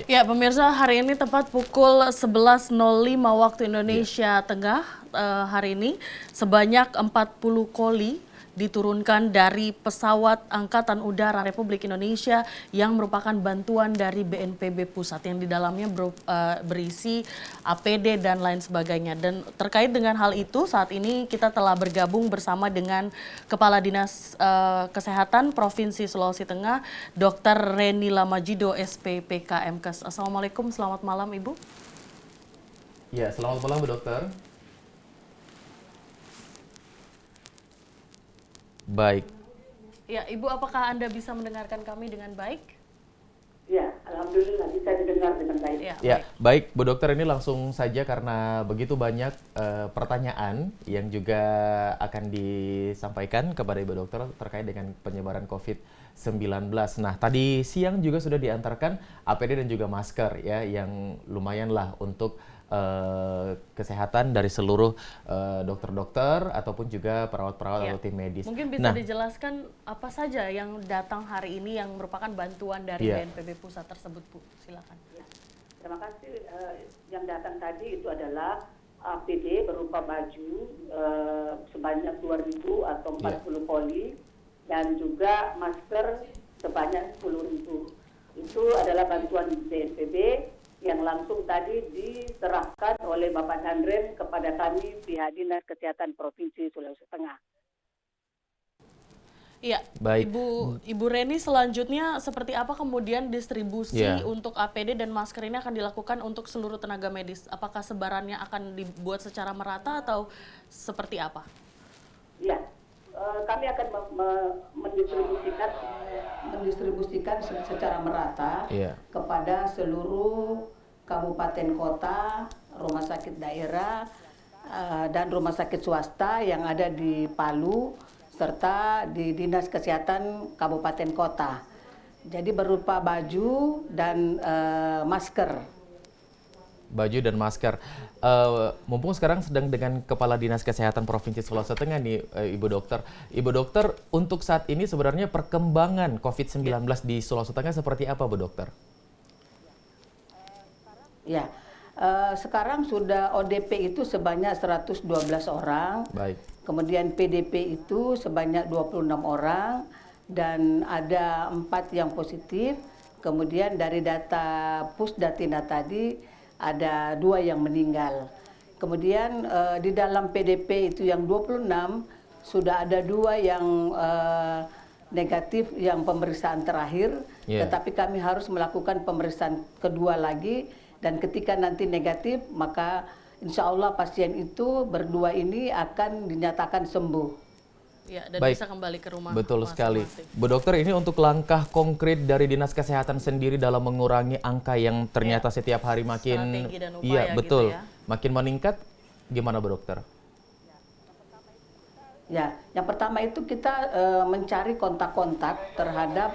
Ya, pemirsa, hari ini tepat pukul 11.05 waktu Indonesia Tengah, hari ini sebanyak 40 koli diturunkan dari pesawat Angkatan Udara Republik Indonesia yang merupakan bantuan dari BNPB Pusat yang di dalamnya berisi APD dan lain sebagainya. Dan terkait dengan hal itu, saat ini kita telah bergabung bersama dengan Kepala Dinas Kesehatan Provinsi Sulawesi Tengah, Dr. Reni Lamajido, SPPK MKes. Assalamualaikum, selamat malam Ibu. Ya, selamat malam Bu Dokter. Baik. Ya, Ibu, apakah Anda bisa mendengarkan kami dengan baik? Ya, alhamdulillah bisa didengar dengan baik. Ya, baik Bu Dokter, ini langsung saja karena begitu banyak pertanyaan yang juga akan disampaikan kepada Ibu Dokter terkait dengan penyebaran COVID-19. Nah, tadi siang juga sudah diantarkan APD dan juga masker ya yang lumayan lah untuk kesehatan dari seluruh dokter-dokter ataupun juga perawat-perawat atau tim medis. Mungkin bisa dijelaskan apa saja yang datang hari ini yang merupakan bantuan dari BNPB Pusat tersebut, Bu? Silakan. Ya. Terima kasih. Yang datang tadi itu adalah APD berupa baju sebanyak 2.000 atau 40 koli dan juga masker sebanyak 10.000. Itu adalah bantuan BNPB yang langsung tadi diserahkan oleh Bapak Dandrem kepada kami pihak Dinas Kesehatan Provinsi Sulawesi Tengah. Iya, baik. Ibu Reni, selanjutnya seperti apa kemudian distribusi untuk APD dan masker ini akan dilakukan untuk seluruh tenaga medis? Apakah sebarannya akan dibuat secara merata atau seperti apa? Iya, kami akan mendistribusikan secara merata kepada seluruh kabupaten kota, rumah sakit daerah, dan rumah sakit swasta yang ada di Palu, serta di Dinas Kesehatan Kabupaten Kota. Jadi berupa baju dan masker. Baju dan masker. Mumpung sekarang sedang dengan Kepala Dinas Kesehatan Provinsi Sulawesi Tengah nih, Ibu Dokter. Ibu Dokter, untuk saat ini sebenarnya perkembangan COVID-19 di Sulawesi Tengah seperti apa, Bu Dokter? Ya, sekarang sudah ODP itu sebanyak 112 orang. Baik. Kemudian PDP itu sebanyak 26 orang dan ada 4 yang positif. Kemudian dari data Pusdatina tadi ada 2 yang meninggal. Kemudian di dalam PDP itu yang 26 sudah ada 2 yang negatif yang pemeriksaan terakhir, tetapi kami harus melakukan pemeriksaan kedua lagi dan ketika nanti negatif maka insya Allah pasien itu berdua ini akan dinyatakan sembuh. Ya, dan bisa kembali ke rumah. Betul sekali. Bu Dokter, ini untuk langkah konkret dari Dinas Kesehatan sendiri dalam mengurangi angka yang ternyata setiap hari makin betul, makin meningkat, gimana Bu Dokter? Ya, yang pertama itu kita mencari kontak-kontak terhadap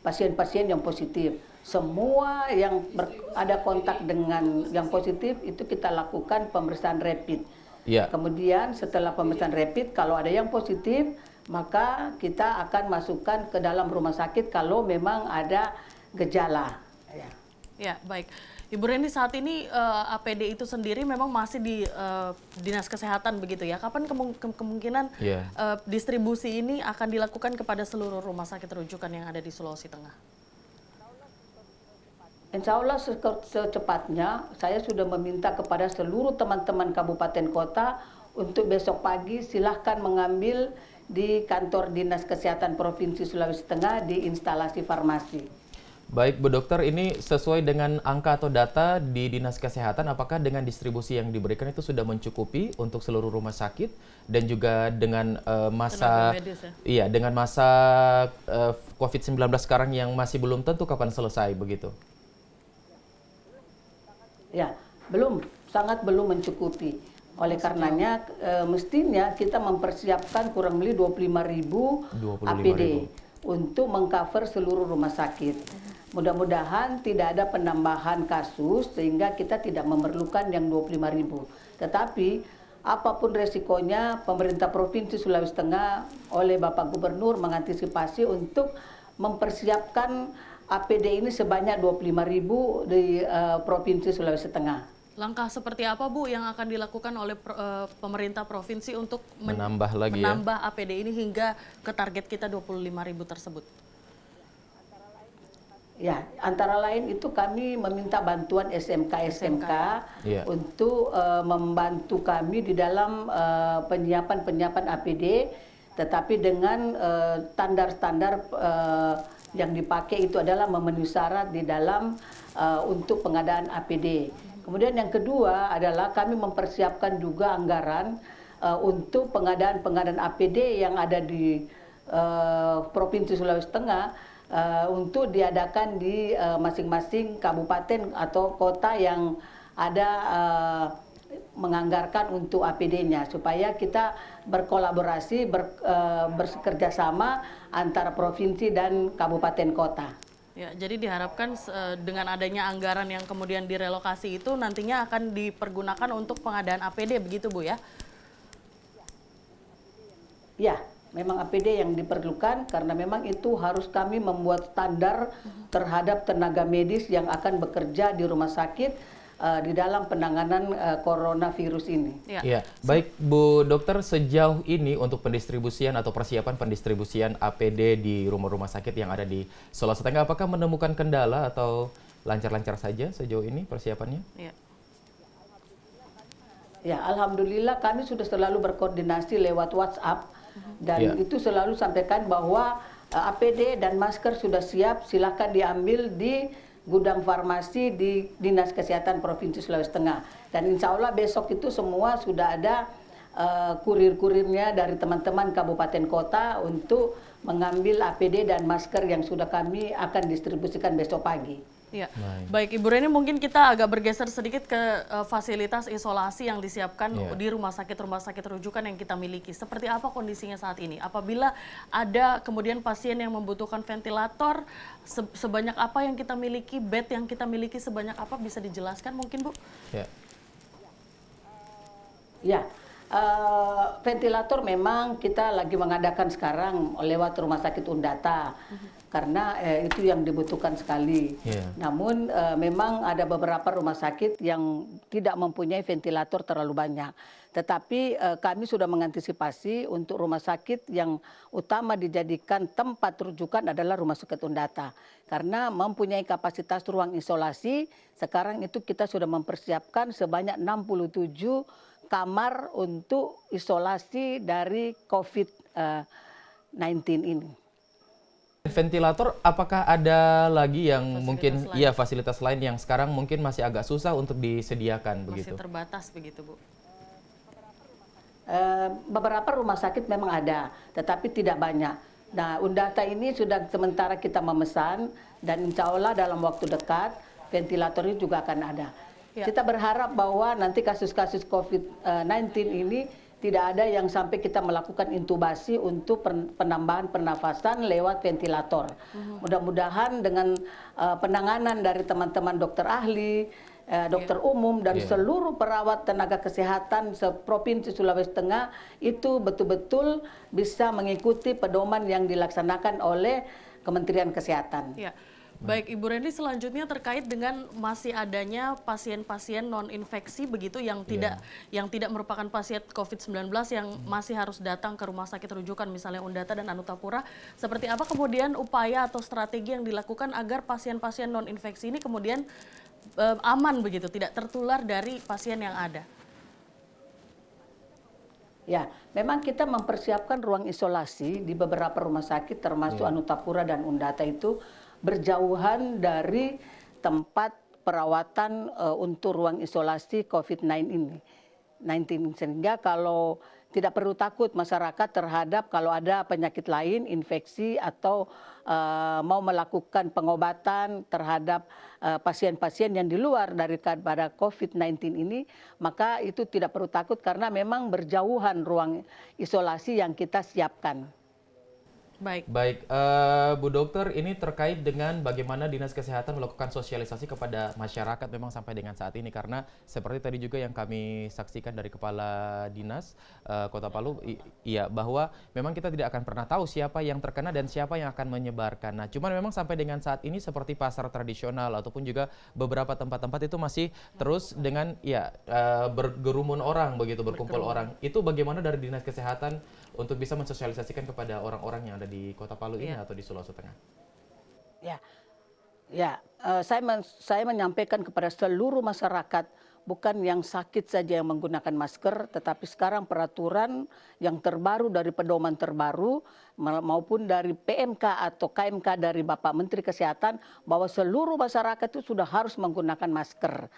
pasien-pasien yang positif. Semua yang ada kontak dengan yang positif itu kita lakukan pemeriksaan rapid. Kemudian setelah pemeriksaan rapid, kalau ada yang positif, maka kita akan masukkan ke dalam rumah sakit kalau memang ada gejala. Ya, baik. Ibu Reni, saat ini APD itu sendiri memang masih di Dinas Kesehatan begitu ya. Kapan kemungkinan distribusi ini akan dilakukan kepada seluruh rumah sakit rujukan yang ada di Sulawesi Tengah? Insya Allah secepatnya saya sudah meminta kepada seluruh teman-teman kabupaten kota untuk besok pagi silahkan mengambil di kantor Dinas Kesehatan Provinsi Sulawesi Tengah di instalasi farmasi. Baik Bu Dokter, ini sesuai dengan angka atau data di Dinas Kesehatan, apakah dengan distribusi yang diberikan itu sudah mencukupi untuk seluruh rumah sakit dan juga dengan masa dengan masa COVID-19 sekarang yang masih belum tentu kapan selesai begitu? Ya, sangat belum mencukupi. Oleh karenanya mestinya kita mempersiapkan kurang lebih 25.000 APD untuk mengcover seluruh rumah sakit. Mudah-mudahan tidak ada penambahan kasus sehingga kita tidak memerlukan yang 25.000. Tetapi apapun resikonya, pemerintah Provinsi Sulawesi Tengah oleh Bapak Gubernur mengantisipasi untuk mempersiapkan APD ini sebanyak 25.000 di Provinsi Sulawesi Tengah. Langkah seperti apa Bu yang akan dilakukan oleh pemerintah provinsi untuk Menambah lagi ya? menambah APD ini hingga ke target kita 25.000 tersebut? Ya, antara lain itu kami meminta bantuan SMK-SMK Iya. untuk membantu kami di dalam penyiapan APD, tetapi dengan standar-standar yang dipakai itu adalah memenuhi syarat di dalam untuk pengadaan APD. Kemudian yang kedua adalah kami mempersiapkan juga anggaran untuk pengadaan APD yang ada di Provinsi Sulawesi Tengah untuk diadakan di masing-masing kabupaten atau kota yang ada menganggarkan untuk APD-nya, supaya kita berkolaborasi, bekerja sama antara provinsi dan kabupaten kota. Ya, jadi diharapkan dengan adanya anggaran yang kemudian direlokasi itu nantinya akan dipergunakan untuk pengadaan APD, begitu Bu ya? Ya, memang APD yang diperlukan karena memang itu harus kami membuat standar terhadap tenaga medis yang akan bekerja di rumah sakit di dalam penanganan coronavirus ini. Ya. Ya, baik Bu Dokter, sejauh ini untuk pendistribusian atau persiapan pendistribusian APD di rumah-rumah sakit yang ada di Sulawesi Tengah, apakah menemukan kendala atau lancar-lancar saja sejauh ini persiapannya? Ya. Ya, alhamdulillah kami sudah selalu berkoordinasi lewat WhatsApp dan Ya. itu selalu sampaikan bahwa APD dan masker sudah siap, silakan diambil di gudang farmasi di Dinas Kesehatan Provinsi Sulawesi Tengah. Dan insya Allah besok itu semua sudah ada kurir-kurirnya dari teman-teman kabupaten kota untuk mengambil APD dan masker yang sudah kami akan distribusikan besok pagi. Ya. Baik Ibu Reni, mungkin kita agak bergeser sedikit ke fasilitas isolasi yang disiapkan di rumah sakit rujukan yang kita miliki. Seperti apa kondisinya saat ini? Apabila ada kemudian pasien yang membutuhkan ventilator, sebanyak apa yang kita miliki, bed yang kita miliki sebanyak apa, bisa dijelaskan mungkin Bu? Ya. Ya, ventilator memang kita lagi mengadakan sekarang lewat Rumah Sakit Undata. Karena itu yang dibutuhkan sekali. Yeah. Namun memang ada beberapa rumah sakit yang tidak mempunyai ventilator terlalu banyak. Tetapi kami sudah mengantisipasi untuk rumah sakit yang utama dijadikan tempat rujukan adalah Rumah Sakit Undata. Karena mempunyai kapasitas ruang isolasi, sekarang itu kita sudah mempersiapkan sebanyak 67 kamar untuk isolasi dari COVID-19 ini. Ventilator, apakah ada lagi yang fasilitas lain yang sekarang mungkin masih agak susah untuk disediakan begitu? Masih terbatas begitu Bu? Beberapa rumah sakit memang ada, tetapi tidak banyak. Nah, Undata ini sudah sementara kita memesan dan insya Allah dalam waktu dekat ventilator ini juga akan ada. Ya. Kita berharap bahwa nanti kasus-kasus COVID-19 ini tidak ada yang sampai kita melakukan intubasi untuk penambahan pernafasan lewat ventilator. Mudah-mudahan dengan penanganan dari teman-teman dokter ahli, dokter umum dan seluruh perawat tenaga kesehatan seprovinsi Sulawesi Tengah itu betul-betul bisa mengikuti pedoman yang dilaksanakan oleh Kementerian Kesehatan. Ya. Baik Ibu Reni, selanjutnya terkait dengan masih adanya pasien-pasien non-infeksi begitu yang tidak merupakan pasien COVID-19 yang masih harus datang ke rumah sakit rujukan misalnya Undata dan Anutapura. Seperti apa kemudian upaya atau strategi yang dilakukan agar pasien-pasien non-infeksi ini kemudian aman begitu, tidak tertular dari pasien yang ada? Ya, memang kita mempersiapkan ruang isolasi di beberapa rumah sakit termasuk Anutapura dan Undata itu berjauhan dari tempat perawatan untuk ruang isolasi COVID-19 sehingga kalau tidak perlu takut masyarakat terhadap kalau ada penyakit lain, infeksi atau mau melakukan pengobatan terhadap pasien-pasien yang di luar daripada COVID-19 ini, maka itu tidak perlu takut karena memang berjauhan ruang isolasi yang kita siapkan. Baik. Baik, Bu Dokter, ini terkait dengan bagaimana Dinas Kesehatan melakukan sosialisasi kepada masyarakat memang sampai dengan saat ini, karena seperti tadi juga yang kami saksikan dari Kepala Dinas Kota Palu, iya, bahwa memang kita tidak akan pernah tahu siapa yang terkena dan siapa yang akan menyebarkan. Nah, cuman memang sampai dengan saat ini seperti pasar tradisional ataupun juga beberapa tempat-tempat itu masih terus dengan bergerumun orang begitu, berkumpul orang. Itu bagaimana dari Dinas Kesehatan untuk bisa mensosialisasikan kepada orang-orang yang ada di Kota Palu ini atau di Sulawesi Tengah? Ya, saya menyampaikan kepada seluruh masyarakat, bukan yang sakit saja yang menggunakan masker, tetapi sekarang peraturan yang terbaru dari pedoman terbaru maupun dari PMK atau KMK dari Bapak Menteri Kesehatan, bahwa seluruh masyarakat itu sudah harus menggunakan masker.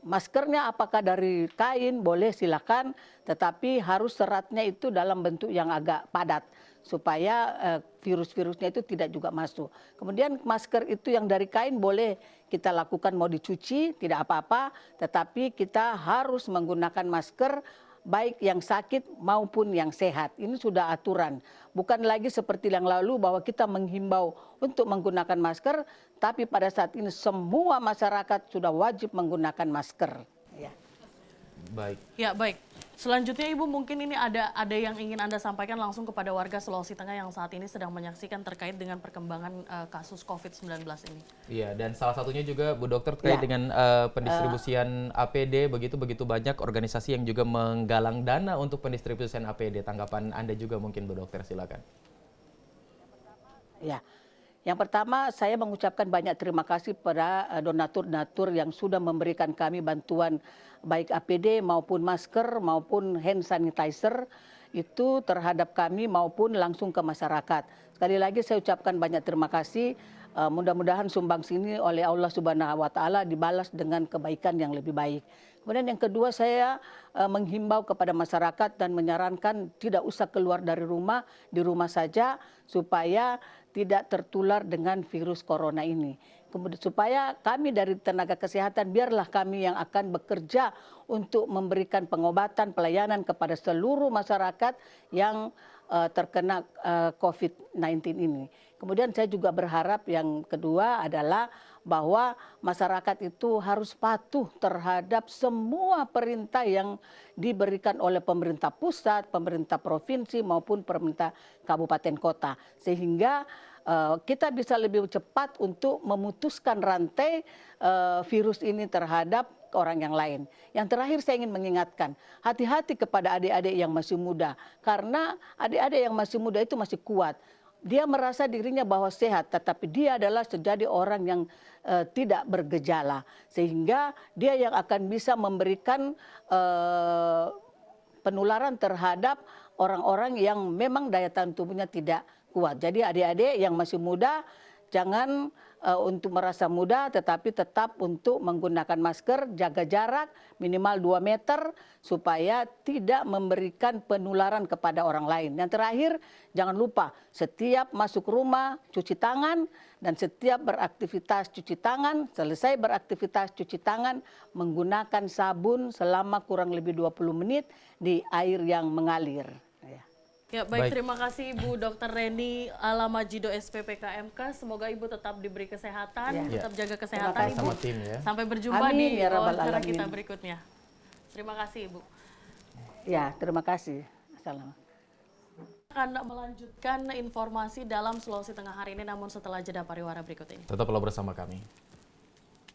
Maskernya apakah dari kain boleh silakan, tetapi harus seratnya itu dalam bentuk yang agak padat supaya virus-virusnya itu tidak juga masuk. Kemudian masker itu yang dari kain boleh kita lakukan mau dicuci tidak apa-apa, tetapi kita harus menggunakan masker baik yang sakit maupun yang sehat. Ini sudah aturan. Bukan lagi seperti yang lalu bahwa kita menghimbau untuk menggunakan masker, tapi pada saat ini semua masyarakat sudah wajib menggunakan masker. Ya. Baik. Ya, baik. Selanjutnya Ibu, mungkin ini ada yang ingin Anda sampaikan langsung kepada warga Sulawesi Tengah yang saat ini sedang menyaksikan terkait dengan perkembangan kasus COVID-19 ini. Iya, dan salah satunya juga Bu Dokter terkait dengan pendistribusian APD, begitu banyak organisasi yang juga menggalang dana untuk pendistribusian APD. Tanggapan Anda juga mungkin Bu Dokter, silakan. Ya. Yang pertama, saya mengucapkan banyak terima kasih pada donatur-donatur yang sudah memberikan kami bantuan baik APD maupun masker maupun hand sanitizer itu terhadap kami maupun langsung ke masyarakat. Sekali lagi saya ucapkan banyak terima kasih. Mudah-mudahan sumbangsi ini oleh Allah Subhanahu wa taala dibalas dengan kebaikan yang lebih baik. Kemudian yang kedua, saya menghimbau kepada masyarakat dan menyarankan tidak usah keluar dari rumah, di rumah saja supaya tidak tertular dengan virus corona ini. Kemudian supaya kami dari tenaga kesehatan, biarlah kami yang akan bekerja untuk memberikan pengobatan, pelayanan kepada seluruh masyarakat yang terkena COVID-19 ini. Kemudian saya juga berharap yang kedua adalah bahwa masyarakat itu harus patuh terhadap semua perintah yang diberikan oleh pemerintah pusat, pemerintah provinsi maupun pemerintah kabupaten kota. Sehingga kita bisa lebih cepat untuk memutuskan rantai virus ini terhadap orang yang lain. Yang terakhir saya ingin mengingatkan, hati-hati kepada adik-adik yang masih muda. Karena adik-adik yang masih muda itu masih kuat. Dia merasa dirinya bahwa sehat, tetapi dia adalah sejadi orang yang tidak bergejala. Sehingga dia yang akan bisa memberikan penularan terhadap orang-orang yang memang daya tahan tubuhnya tidak kuat. Jadi adik-adik yang masih muda, jangan untuk merasa muda, tetapi tetap untuk menggunakan masker, jaga jarak minimal 2 meter supaya tidak memberikan penularan kepada orang lain. Yang terakhir, jangan lupa setiap masuk rumah cuci tangan dan setiap beraktivitas cuci tangan, selesai beraktivitas cuci tangan menggunakan sabun selama kurang lebih 20 menit di air yang mengalir. Ya, baik, terima kasih Ibu Dr. Reni Alamajido SPPKMK. Semoga Ibu tetap diberi kesehatan, tetap jaga kesehatan Ibu. Sama tim ya. Sampai berjumpa Amin, di ya Rabbal wawancara Alamin. kita berikutnya. Terima kasih Ibu. Ya, terima kasih. Assalamualaikum. Akan melanjutkan informasi dalam Sulawesi Tengah hari ini, namun setelah jeda pariwara berikut ini. Tetaplah bersama kami.